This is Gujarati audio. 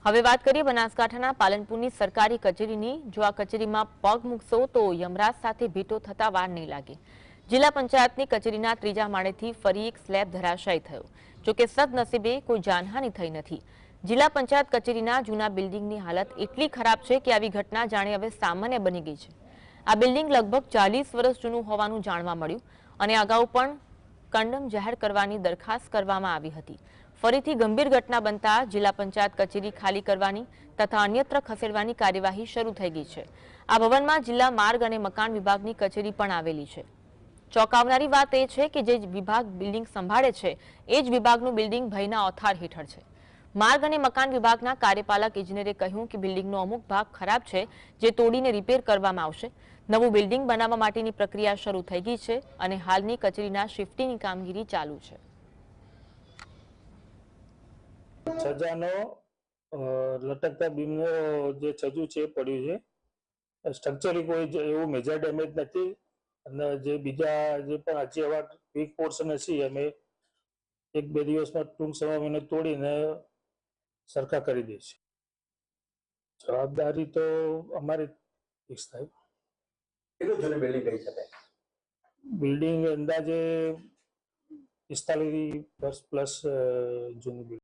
હવે વાત કરીએ બનાસકાંઠાના પાલનપુરની સરકારી કચેરીની। જો આ કચેરીમાં પગ મૂકશો તો યમરાજ સાથે ભેટો થતા વાર નહીં લાગે। જિલ્લા પંચાયતની કચેરીના ત્રીજા માળેથી ફરી એક સ્લેબ ધરાશાયી થયો। જોકે સદનસીબે કોઈ જાનહાનિ થઈ નથી। જિલ્લા પંચાયત કચેરીના જૂના બિલ્ડિંગની હાલત એટલી ખરાબ છે કે આવી ઘટના જાણે હવે સામાન્ય બની ગઈ છે। આ બિલ્ડિંગ લગભગ 40 વર્ષ જૂનું હોવાનું જાણવા મળ્યું અને અગાઉ પણ કંડમ જાહેર કરવાની દરખાસ્ત કરવામાં આવી હતી। ફરીથી ગંભીર ઘટના બનતા જિલ્લા પંચાયત કચેરી ખાલી કરવાની તથા અન્યત્ર ખસેડવાની કાર્યવાહી શરૂ થઈ ગઈ છે। આ ભવનમાં જિલ્લા માર્ગ અને મકાન વિભાગની કચેરી પણ આવેલી છે। ચોંકાવનારી વાત એ છે કે જે વિભાગ બિલ્ડિંગ સંભાળે છે એ જ વિભાગનું બિલ્ડિંગ ભયના ઓથાર હેઠળ છે। માર્ગ અને મકાન વિભાગના કાર્યપાલક ઇજનેરે કહ્યું કે બિલ્ડિંગનો અમુક ભાગ ખરાબ છે, જે તોડીને રિપેર કરવામાં આવશે। નવું બિલ્ડિંગ બનાવવા માટેની પ્રક્રિયા શરૂ થઈ ગઈ છે અને હાલની કચેરીના શિફ્ટિંગની કામગીરી ચાલુ છે। છજાનો લટકતા બીમનો જે છજુ છે પડ્યું છે। સ્ટ્રક્ચરલી કોઈ એવું મેજર ડેમેજ નથી અને જે બીજા જે પણ હજી એવા વીક પોર્શન હશે અમે 1-2 દિવસમાં ટૂંક સમયમાં એને તોડીને સરખા કરી દઈશું। જવાબદારી તો અમારી ફિક્સ થાય। કેટલું જૂનું બિલ્ડિંગ કહી શકાય? બિલ્ડિંગ અંદાજે 45 વર્ષ પ્લસ જૂનું બિલ્ડિંગ।